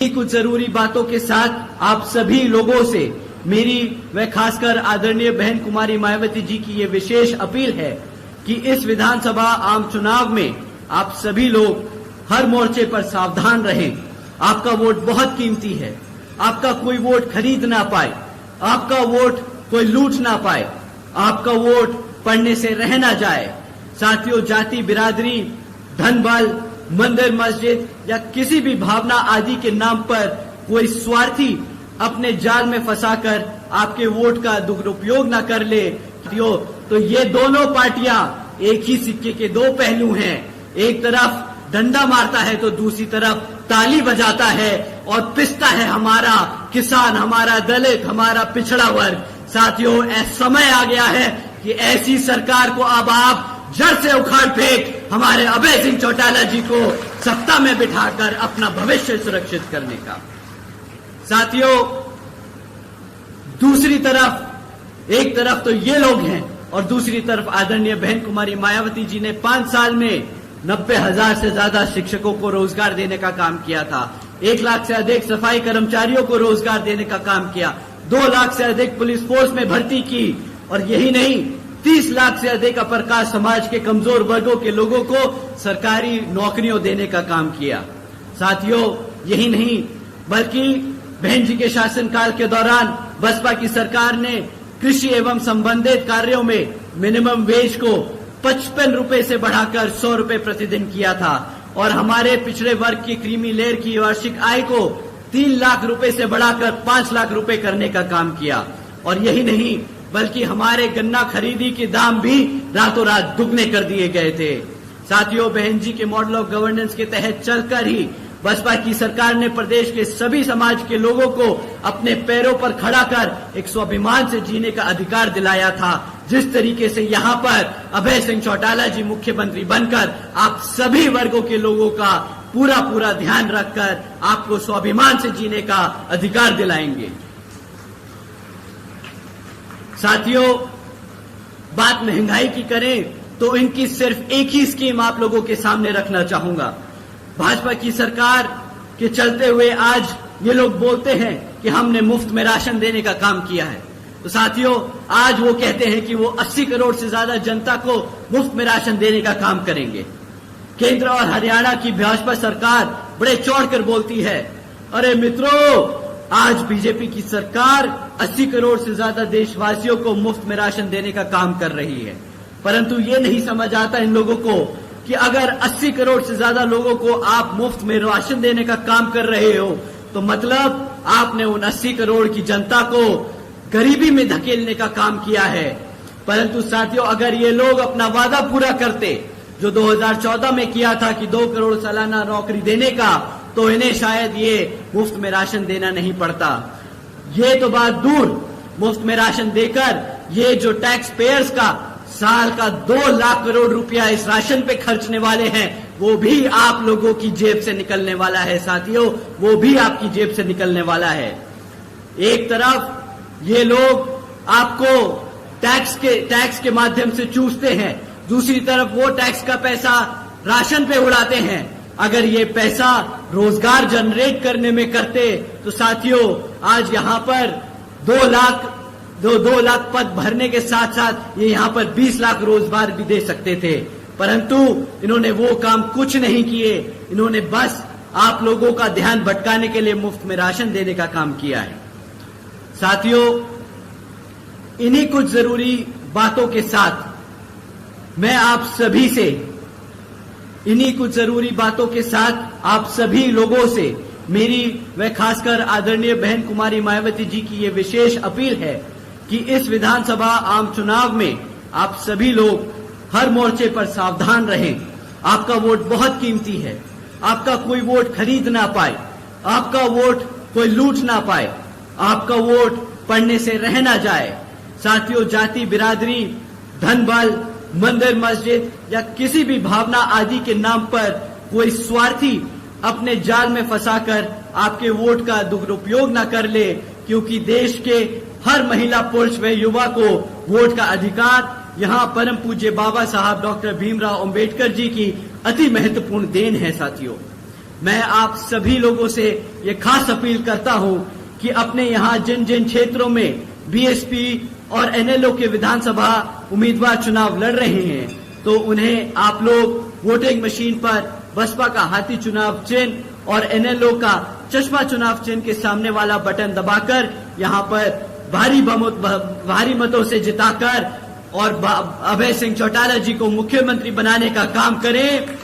कुछ जरूरी बातों के साथ आप सभी लोगों से मेरी व खासकर आदरणीय बहन कुमारी मायावती जी की ये विशेष अपील है कि इस विधानसभा आम चुनाव में आप सभी लोग हर मोर्चे पर सावधान रहें। आपका वोट बहुत कीमती है। आपका कोई वोट खरीद ना पाए, आपका वोट कोई लूट ना पाए, आपका वोट पढ़ने से रह ना जाए। साथियों, जाति बिरादरी, धन बल, मंदिर मस्जिद या किसी भी भावना आदि के नाम पर कोई स्वार्थी अपने जाल में फंसाकर आपके वोट का दुरुपयोग न कर ले। तो ये दोनों पार्टियां एक ही सिक्के के दो पहलू हैं। एक तरफ डंडा मारता है तो दूसरी तरफ ताली बजाता है और पिसता है हमारा किसान, हमारा दलित, हमारा पिछड़ा वर्ग। साथियों, समय आ गया है कि ऐसी सरकार को अब आप जड़ से उखाड़ फेंक हमारे अभय सिंह चौटाला जी को सत्ता में बिठाकर अपना भविष्य सुरक्षित करने का। साथियों, दूसरी तरफ एक तरफ तो ये लोग हैं और दूसरी तरफ आदरणीय बहन कुमारी मायावती जी ने 5 साल में 90,000 से ज्यादा शिक्षकों को रोजगार देने का काम किया था। 1 लाख से अधिक सफाई कर्मचारियों को रोजगार देने का काम किया। 2 लाख से अधिक पुलिस फोर्स में भर्ती की और यही नहीं, 30 लाख से अधिक अपर कास्ट समाज के कमजोर वर्गों के लोगों को सरकारी नौकरियों देने का काम किया। साथियों, यही नहीं बल्कि बहन जी के शासनकाल के दौरान बसपा की सरकार ने कृषि एवं संबंधित कार्यों में मिनिमम वेज को 55 रुपए से बढ़ाकर 100 रुपए प्रतिदिन किया था और हमारे पिछड़े वर्ग की क्रीमी लेयर की वार्षिक आय को 3 लाख रुपए से बढ़ाकर 5 लाख रुपए करने का काम किया। और यही नहीं बल्कि हमारे गन्ना खरीदी के दाम भी रातों रात दुगने कर दिए गए थे। साथियों, बहन जी के मॉडल ऑफ गवर्नेंस के तहत चलकर ही बसपा की सरकार ने प्रदेश के सभी समाज के लोगों को अपने पैरों पर खड़ा कर एक स्वाभिमान से जीने का अधिकार दिलाया था। जिस तरीके से यहाँ पर अभय सिंह चौटाला जी मुख्यमंत्री बनकर आप सभी वर्गों के लोगों का पूरा ध्यान रखकर आपको स्वाभिमान से जीने का अधिकार दिलाएंगे। साथियों, बात महंगाई की करें तो इनकी सिर्फ एक ही स्कीम आप लोगों के सामने रखना चाहूंगा। भाजपा की सरकार के चलते हुए आज ये लोग बोलते हैं कि हमने मुफ्त में राशन देने का काम किया है। तो साथियों, आज वो कहते हैं कि वो 80 करोड़ से ज्यादा जनता को मुफ्त में राशन देने का काम करेंगे। केंद्र और हरियाणा की भाजपा सरकार बड़े चौड़कर बोलती है, अरे मित्रों, आज बीजेपी की सरकार 80 करोड़ से ज्यादा देशवासियों को मुफ्त में राशन देने का काम कर रही है। परंतु ये नहीं समझ आता इन लोगों को कि अगर 80 करोड़ से ज्यादा लोगों को आप मुफ्त में राशन देने का काम कर रहे हो तो मतलब आपने उन 80 करोड़ की जनता को गरीबी में धकेलने का काम किया है। परंतु साथियों, अगर ये लोग अपना वादा पूरा करते जो 2014 में किया था कि 2 करोड़ सालाना नौकरी देने का, तो इन्हें शायद ये मुफ्त में राशन देना नहीं पड़ता। ये तो बात दूर, मुफ्त में राशन देकर ये जो टैक्स पेयर्स का साल का 2 लाख करोड़ रुपया इस राशन पे खर्चने वाले हैं, वो भी आप लोगों की जेब से निकलने वाला है। साथियों, वो भी आपकी जेब से निकलने वाला है। एक तरफ ये लोग आपको टैक्स के माध्यम से चूसते हैं, दूसरी तरफ वो टैक्स का पैसा राशन पे उड़ाते हैं। अगर ये पैसा रोजगार जनरेट करने में करते तो साथियों, आज यहाँ पर 2 लाख पद भरने के साथ साथ ये यहाँ पर 20 लाख रोजगार भी दे सकते थे। परंतु इन्होंने वो काम कुछ नहीं किए। इन्होंने बस आप लोगों का ध्यान भटकाने के लिए मुफ्त में राशन देने का काम किया है। साथियों, इन्हीं कुछ जरूरी बातों के साथ मैं आप सभी से आप सभी लोगों से मेरी व खासकर आदरणीय बहन कुमारी मायावती जी की ये विशेष अपील है कि इस विधानसभा आम चुनाव में आप सभी लोग हर मोर्चे पर सावधान रहें। आपका वोट बहुत कीमती है। आपका कोई वोट खरीद ना पाए, आपका वोट कोई लूट ना पाए, आपका वोट पढ़ने से रह ना जाए। साथियों, जाति बिरादरी, धन बल, मंदिर मस्जिद या किसी भी भावना आदि के नाम पर कोई स्वार्थी अपने जाल में फंसाकर आपके वोट का दुरुपयोग न कर ले, क्योंकि देश के हर महिला, पुरुष व युवा को वोट का अधिकार यहाँ परम पूज्य बाबा साहब डॉक्टर भीमराव अंबेडकर जी की अति महत्वपूर्ण देन है। साथियों, मैं आप सभी लोगों से ये खास अपील करता हूं कि अपने यहां जिन जिन क्षेत्रों में बीएसपी और एनएलओ के विधानसभा उम्मीदवार चुनाव लड़ रहे हैं, तो उन्हें आप लोग वोटिंग मशीन पर बसपा का हाथी चुनाव चिन्ह और एनएलओ का चश्मा चुनाव चिन्ह के सामने वाला बटन दबाकर यहां पर भारी मतों से जिताकर और अभय सिंह चौटाला जी को मुख्यमंत्री बनाने का काम करें।